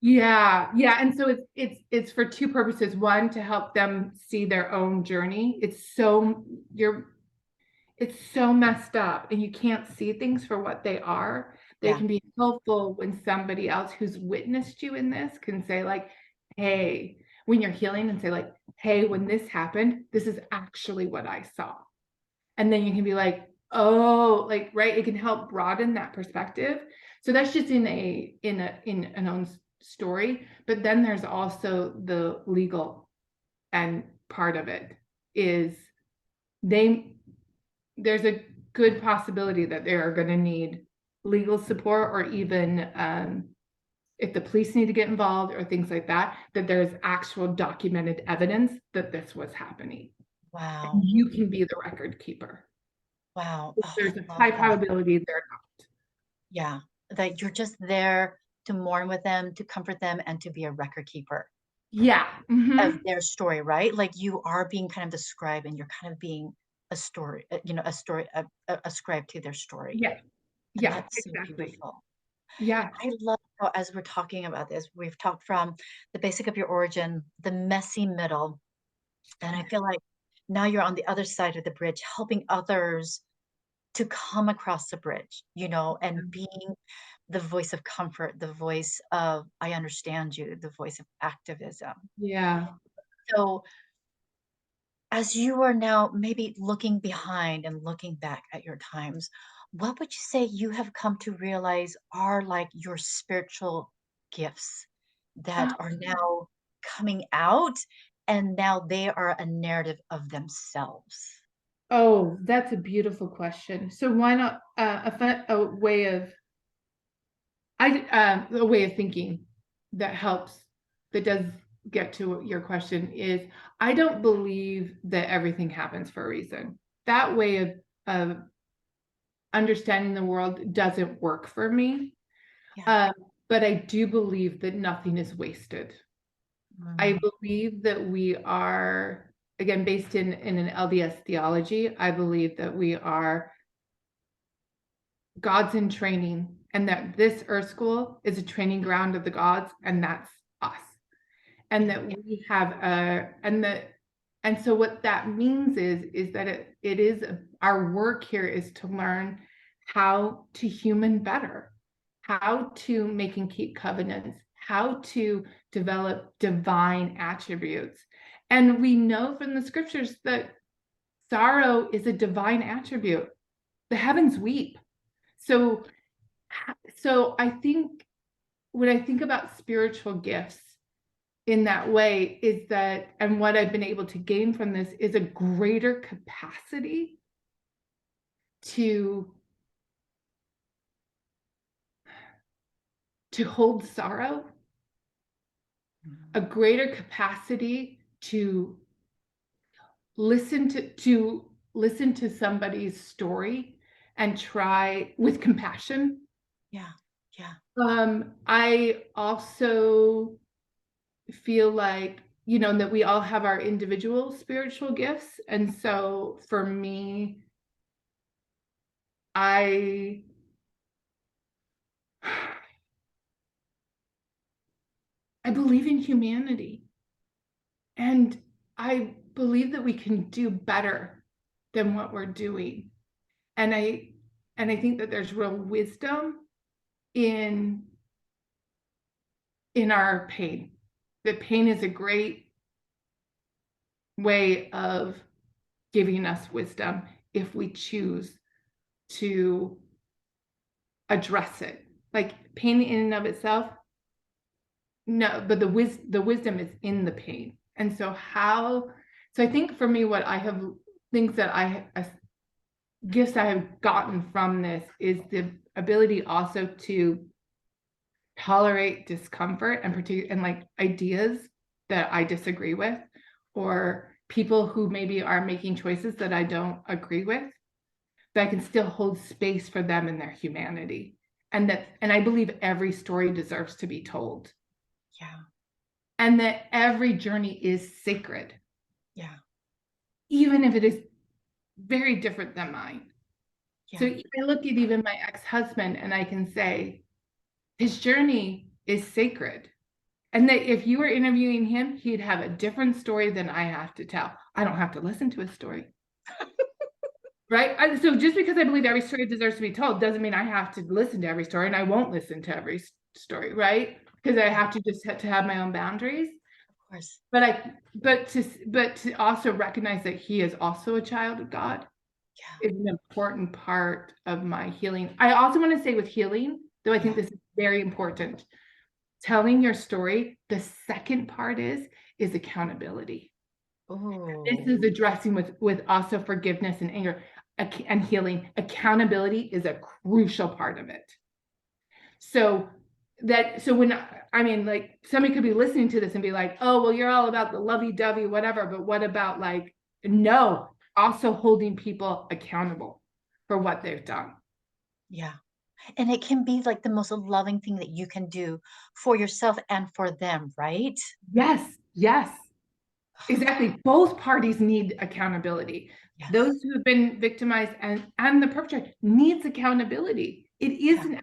Yeah, yeah. And so it's for two purposes. One, to help them see their own journey. It's so messed up and you can't see things for what they are. They Yeah. can be helpful when somebody else who's witnessed you in this can say like, hey, when you're healing, and say like, hey, when this happened, this is actually what I saw. And then you can be like, oh, like, right, it can help broaden that perspective. So that's just in an own story. But then there's also the legal and part of it is there's a good possibility that they are going to need legal support, or even if the police need to get involved or things like that, that there's actual documented evidence that this was happening. And Wow. you can be the record keeper. Wow. Oh, There's a I love high that. probability they're not. Yeah. That you're just there to mourn with them, to comfort them, and to be a record keeper Yeah. of Mm-hmm. their story, right? Like you are being kind of the scribe and you're kind of being a story, a scribe to their story. Yeah. And Yeah, that's so exactly. beautiful. Yeah. I love how, as we're talking about this, we've talked from the basic of your origin, the messy middle. And I feel like now you're on the other side of the bridge, helping others to come across the bridge, and being the voice of comfort, the voice of, I understand you, the voice of activism. Yeah. So, as you are now maybe looking behind and looking back at your times, what would you say you have come to realize are like your spiritual gifts that are now coming out and now they are a narrative of themselves? Oh, that's a beautiful question. So why not a way of a way of thinking that helps, that does get to your question, is I don't believe that everything happens for a reason. That way of understanding the world doesn't work for me. Yeah. Um, but I do believe that nothing is wasted. I Mm, believe that we are, again, based in an LDS theology, I believe that we are gods in training, and that this earth school is a training ground of the gods, and that's us. And yeah. that we have and so what that means is that it is our work here is to learn how to human better, how to make and keep covenants, how to develop divine attributes. And we know from the scriptures that sorrow is a divine attribute. The heavens weep. So I think when I think about spiritual gifts in that way, is that, and what I've been able to gain from this is a greater capacity to hold sorrow, a Mm, greater capacity to listen to somebody's story and try with compassion. yeah. Yeah. I also feel like, that we all have our individual spiritual gifts. And so for me, I I believe in humanity, and I believe that we can do better than what we're doing. And I think that there's real wisdom in our pain. That pain is a great way of giving us wisdom if we choose to address it. Like pain in and of itself, no, but the wisdom is in the pain. And so I think for me, what I have, things that gifts I have gotten from this is the ability also to tolerate discomfort, and like ideas that I disagree with, or people who maybe are making choices that I don't agree with. but I can still hold space for them and their humanity. And I believe every story deserves to be told. Yeah. And that every journey is sacred, Yeah. even if it is very different than mine. So Yeah. I look at even my ex-husband and I can say, his journey is sacred. And that if you were interviewing him, he'd have a different story than I have to tell. I don't have to listen to his story. Right? So just because I believe every story deserves to be told doesn't mean I have to listen to every story, and I won't listen to every story, right? Because I have to just have to have my own boundaries. Of course. But to also recognize that he is also a child of God Yeah. is an important part of my healing. I also want to say with healing, though I think Yeah. this is very important, telling your story, the second part is accountability. This Oh, is addressing with also forgiveness and anger and healing. Accountability is a crucial part of it. So when I mean, like, somebody could be listening to this and be like, oh, well, you're all about the lovey-dovey, whatever, but what about, like, no, also holding people accountable for what they've done. yeah. And it can be like the most loving thing that you can do for yourself and for them, right? Yes, yes, exactly. Both parties need accountability. Yes. Those who have been victimized and the perpetrator needs accountability. It is Yeah.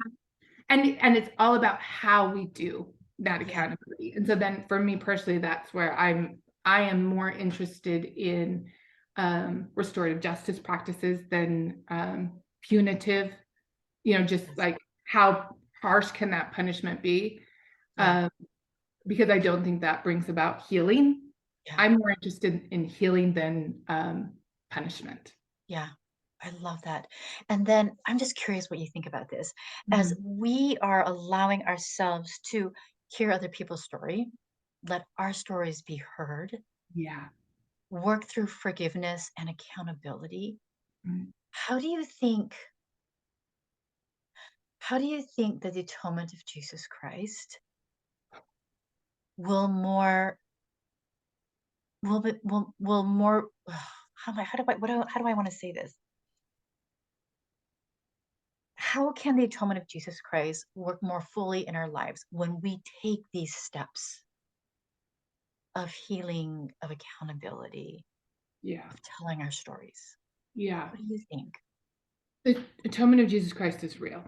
and it's all about how we do that Yeah. accountability. And so then for me personally, that's where I am more interested in restorative justice practices than punitive, just Yes. like how harsh can that punishment be? Yeah. Um, because I don't think that brings about healing. Yeah. I'm more interested in healing than punishment. Yeah. I love that. And then I'm just curious what you think about this. As Mhm. we are allowing ourselves to hear other people's story, let our stories be heard, Yeah. work through forgiveness and accountability. Mm. How do you think how do you think that the atonement of Jesus Christ will more will more how do I how do I want to say this? How can the atonement of Jesus Christ work more fully in our lives when we take these steps of healing, of accountability, Yeah. of telling our stories? Yeah. What do you think? The atonement of Jesus Christ is real.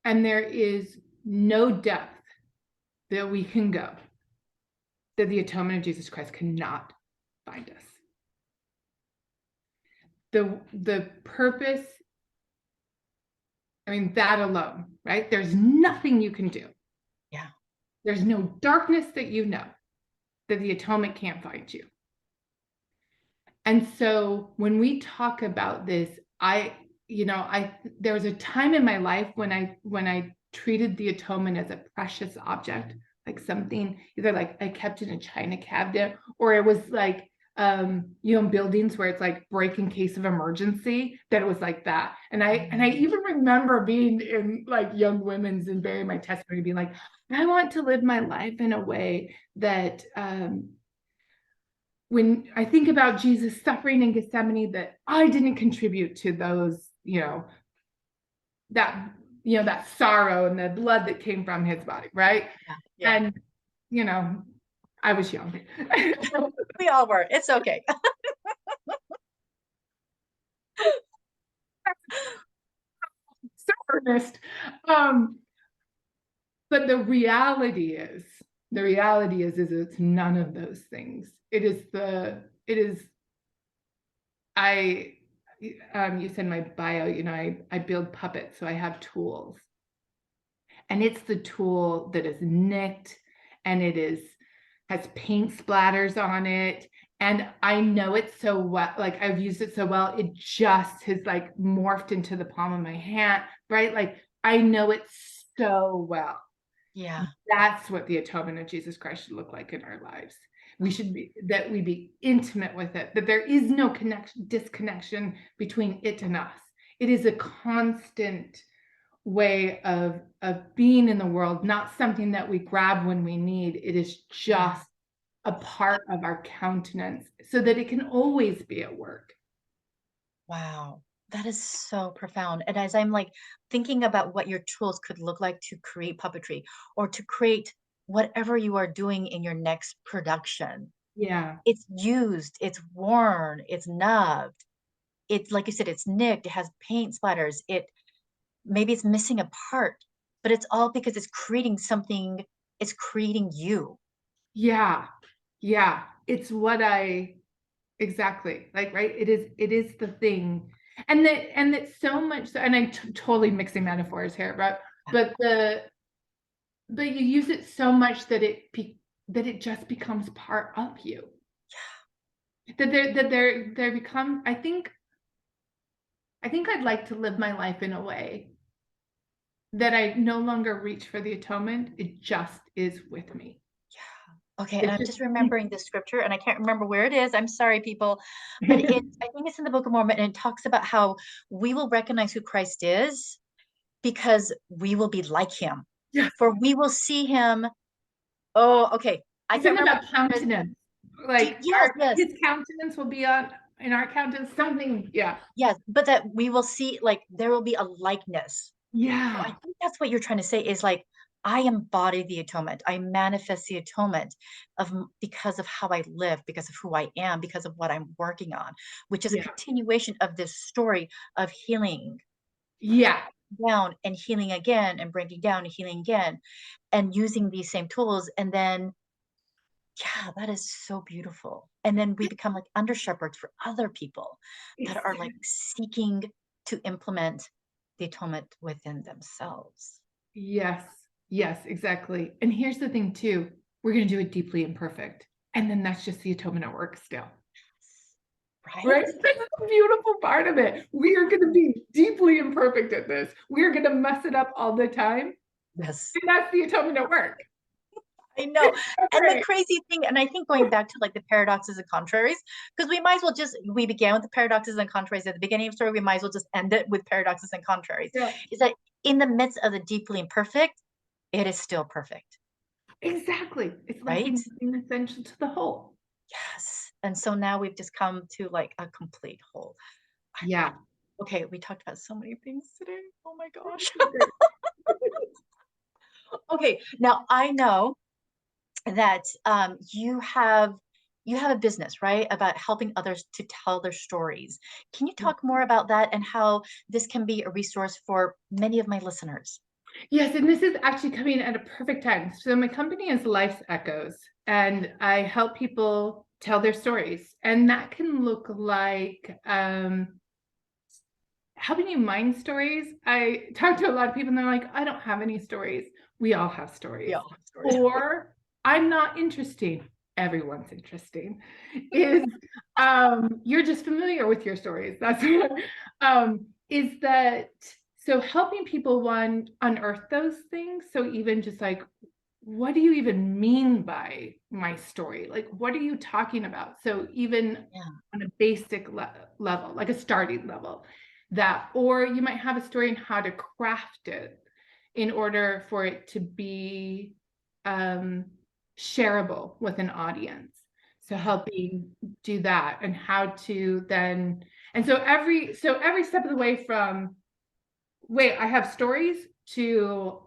And there is no depth that we can go that the atonement of Jesus Christ cannot find us. The purpose, I mean, that alone, right? There's nothing you can do. Yeah. There's no darkness that that the atonement can't find you. And so when we talk about this, there was a time in my life when I treated the atonement as a precious object, like something either like I kept in a china cabinet, or it was like buildings where it's like break in case of emergency, that it was like that. And I Mm, even remember being in like Young Women's and burying my testimony, being like, I want to live my life in a way that when I think about Jesus suffering in Gethsemane, that I didn't contribute to those, that, that sorrow and the blood that came from his body, right? yeah. Yeah. And, you know, I was young. We all were. It's okay. So earnest. Um, but the reality is it's none of those things. It is, I, you said in my bio, I build puppets, so I have tools. And it's the tool that is nicked and has paint splatters on it. And I know it so well, like I've used it so well, it just has like morphed into the palm of my hand, right? Like I know it so well. Yeah. That's what the atonement of Jesus Christ should look like in our lives. We be intimate with it, that there is no disconnection between it and us. It is a constant way of being in the world, not something that we grab when we need. It is Yeah. just a part of our countenance so that it can always be at work. Wow. That is so profound. And as I'm like thinking about what your tools could look like to create puppetry or to create whatever you are doing in your next production, Yeah. it's used, it's worn, it's nubbed. It's like you said, it's nicked, it has paint splatters, it maybe it's missing a part, but it's all because it's creating something, it's creating you. Yeah. Yeah. It's what I exactly like, right? It is the thing. And that so much so, and I'm totally mixing metaphors here, Yeah. but you use it so much that it just becomes part of you. That there become I think I'd like to live my life in a way that I no longer reach for the atonement. It just is with me. Okay, and It's I'm just just remembering this scripture, and I can't remember where it is. I'm sorry, people, but I think it's in the Book of Mormon, and it talks about how we will recognize who Christ is because we will be like him. yeah. For we will see him. Oh, okay. I It's can't something remember. about countenance. Like Yes, yes, his countenance will be on in our countenance. Something, yeah. yes, but that we will see, like, there will be a likeness. So I Yeah. think that's what you're trying to say is like, I embody the atonement. I manifest the atonement because of how I live, because of who I am, because of what I'm working on, which is a Yeah. continuation of this story of healing, Yeah. down and healing again and breaking down and healing again and using these same tools. And then, yeah, that is so beautiful. And then we become like under shepherds for other people that are like seeking to implement the atonement within themselves. Yes. Yes, exactly. And here's the thing too. We're going to do it deeply imperfect. And then that's just the atonement at work still. Right? Right? That's the beautiful part of it. We are going to be deeply imperfect at this. We are going to mess it up all the time. Yes. And that's the atonement at work. I know. It's so And the great. crazy thing, and I think going back to like the paradoxes and contraries, because we might as well just, we began with the paradoxes and contraries at the beginning of the story, we might as well just end it with paradoxes and contraries. Yeah. Is that in the midst of the deeply imperfect, it is still perfect, Exactly. It's like right? being essential to the whole. Yes. And so now we've just come to like a complete whole. Yeah. Okay, we talked about so many things today. Oh my gosh. Great. Okay, now I know that you have a business, right? About helping others to tell their stories. Can you talk more about that and how this can be a resource for many of my listeners? Yes, and this is actually coming at a perfect time. So my company is Life's Echoes, and I help people tell their stories. And that can look like helping you mind stories. I talk to a lot of people and they're like, I don't have any stories. We all have stories. Yeah, stories. Or I'm not interesting. Everyone's interesting. Is you're just familiar with your stories. That's what is that so helping people one unearth those things. So even just like what do you even mean by my story? Like, what are you talking about? So even Yeah, on a basic level, like a starting level, that, or you might have a story on how to craft it in order for it to be shareable with an audience. So yeah, helping do that and how to then, and so every step of the way from, wait, I have stories to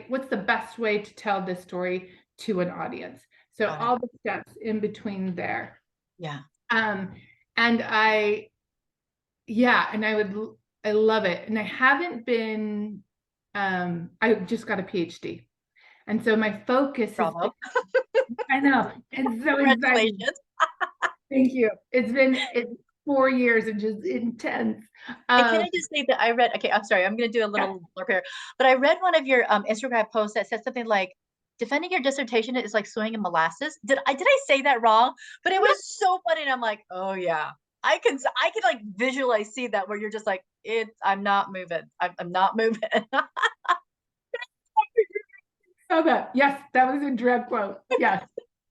what's the best way to tell this story to an audience? So got it. all the steps in between there. Yeah, Um, and yeah, and I love it. And I haven't been, I just got a PhD. And so my focus has been, bravo. I know, it's so exciting. Congratulations. Thank you. It's 4 years and just intense. And can Um, I just say that I read, okay, I'm sorry, I'm going to do a yeah. little blurb here, but I read one of your Instagram posts that said something like, defending your dissertation is like swimming in molasses. Did I say that wrong? But it was so funny, and I'm like, oh yeah, I can like visualize see that where you're just like, I'm not moving, I'm not moving. Saw that. Yes, that was a direct quote. Yes,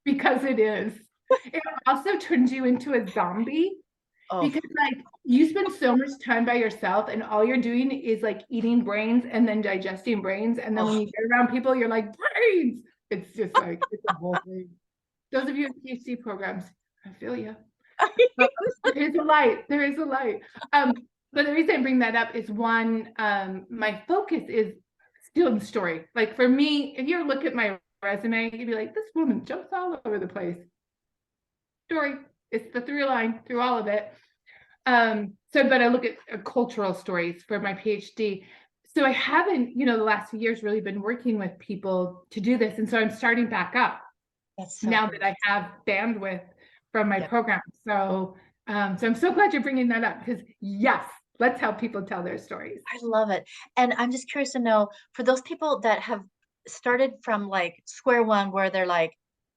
because it is. It also turns you into a zombie Oh, because like you spend so much time by yourself and all you're doing is like eating brains and then digesting brains. And then when oh, you get around people, you're like, brains. It's just like it's a whole thing. Those of you in PhD programs, I feel you. There is a light. There is a light. But the reason I bring that up is one, my focus is still in story. Like for me, if you look at my resume, you'd be like, this woman jumps all over the place. Story. It's the through line through all of it. But I look at cultural stories for my PhD. So I haven't, the last few years really been working with people to do this. And so I'm starting back up That's so now great. that I have bandwidth from my Yep. program. So I'm so glad you're bringing that up, because yes, let's help people tell their stories. I love it. And I'm just curious to know, for those people that have started from like square one, where they're like,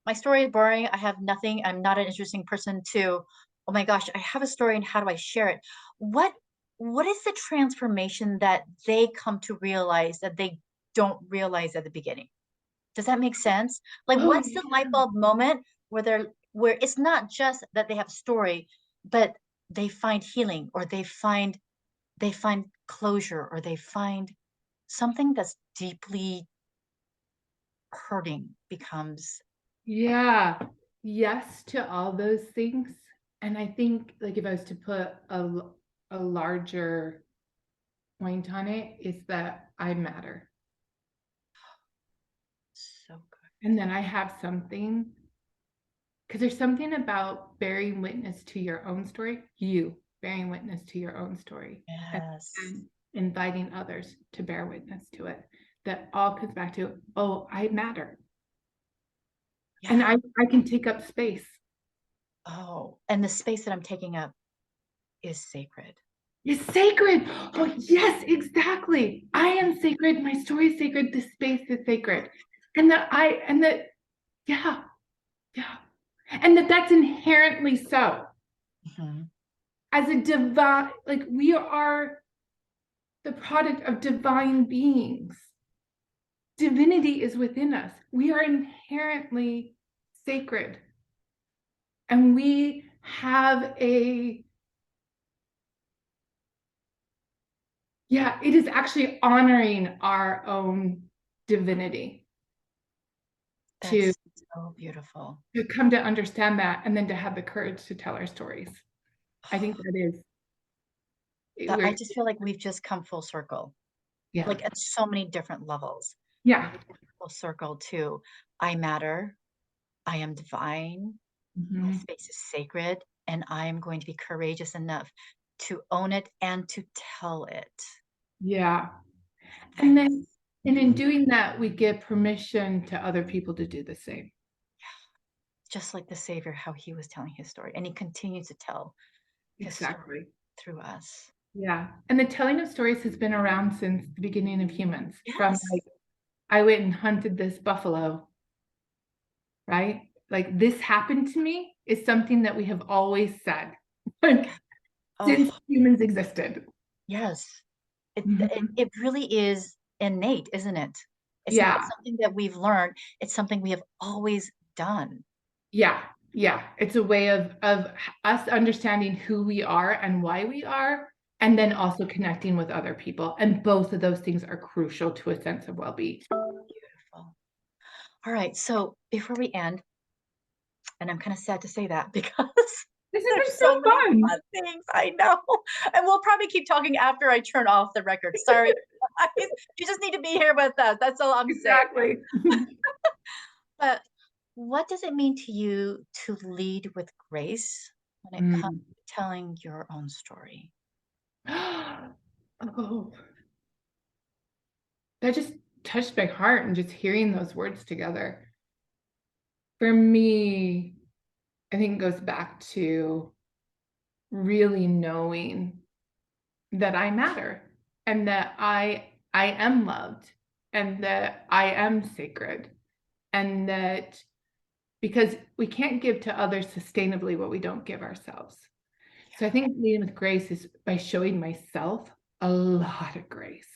my story is boring, I have nothing, I'm not an interesting person, to, oh my gosh, I have a story and how do I share it? What what is the transformation that they come to realize that they don't realize at the beginning? Does that make sense? Like, Oh, what's the light yeah. bulb moment where it's not just that they have a story, but they find healing, or they find closure, or they find something that's deeply hurting becomes Yeah. Yes to all those things. And I think, like, if I was to put a larger point on it, is that I matter. so good. And then I have something, because there's something about bearing witness to your own story, you bearing witness to your own story, and Yes. then inviting others to bear witness to it. That all comes back to, oh, I matter. And Yeah. I can take up space. Oh, and the space that I'm taking up is sacred. It's sacred. Oh, yes, exactly. I am sacred. My story is sacred. This space is sacred. Yeah, yeah. And that's inherently so. Mhm. As a divine, like, we are the product of divine beings. Divinity is within us. We are inherently sacred. And we have it is actually honoring our own divinity to That's so beautiful. come to understand that, and then to have the courage to tell our stories. I think that is, That I we're, just feel like we've just come full circle, yeah, like at so many different levels. yeah. We've come full circle to I matter, I am divine, my Mhm. space is sacred, and I am going to be courageous enough to own it and to tell it. Yeah. And That's then, and in doing that, we give permission to other people to do the same. just like the Savior, how he was telling his story, and he continues to tell his story Exactly. through us. Yeah. And the telling of stories has been around since the beginning of humans. From Yes. like, I went and hunted this buffalo, right? Like, this happened to me is something that we have always said, like, since Oh, humans existed. yes. It Mhm. it really is innate, isn't it? It's not Yeah. something that we've learned, it's something we have always done. Yeah. Yeah. It's a way of us understanding who we are and why we are, and then also connecting with other people. And both of those things are crucial to a sense of well-being. Beautiful. All right, so before we end, and I'm kind of sad to say that because This has there's been so so many fun. fun things, I know. And we'll probably keep talking after I turn off the record. Sorry, guys. You just need to be here with us. That's all I'm saying. Exactly. But what does it mean to you to lead with grace when it comes Mm. to telling your own story? Oh, that just touched my heart, and just hearing those words together. For me, I think it goes back to really knowing that I matter, and that I am loved, and that I am sacred, and that, because we can't give to others sustainably what we don't give ourselves. So I think leading with grace is by showing myself a lot of grace.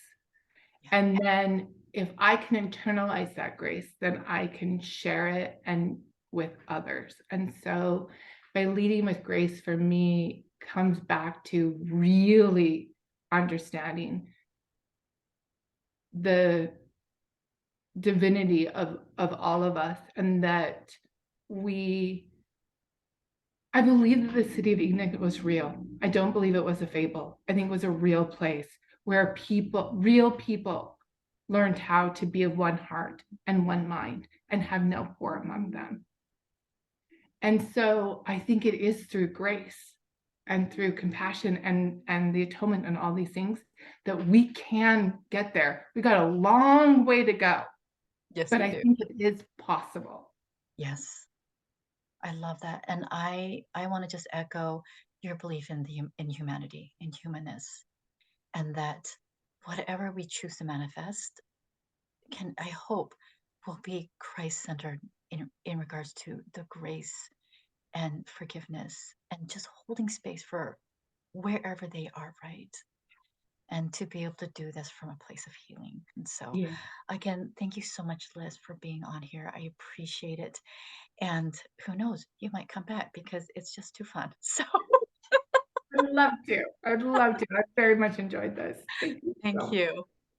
Yeah. And then if I can internalize that grace, then I can share it and with others. And so by leading with grace, for me, comes back to really understanding the divinity of all of us, and that we I believe that the city of Enoch was real. I don't believe it was a fable. I think it was a real place where real people, learned how to be of one heart and one mind and have no poor among them. And so I think it is through grace and through compassion and the atonement and all these things that we can get there. We got a long way to go, Yes, but we I do. think it is possible. Yes, I love that, and I want to just echo your belief in in humanity, in humanness, and that whatever we choose to manifest can, I hope, will be Christ centered in regards to the grace and forgiveness and just holding space for wherever they are, right? And to be able to do this from a place of healing. And so, Yeah. again, thank you so much, Liz, for being on here. I appreciate it. And who knows, you might come back because it's just too fun. So, I'd love to. I'd love to. I very much enjoyed this. Thank you so thank much. you.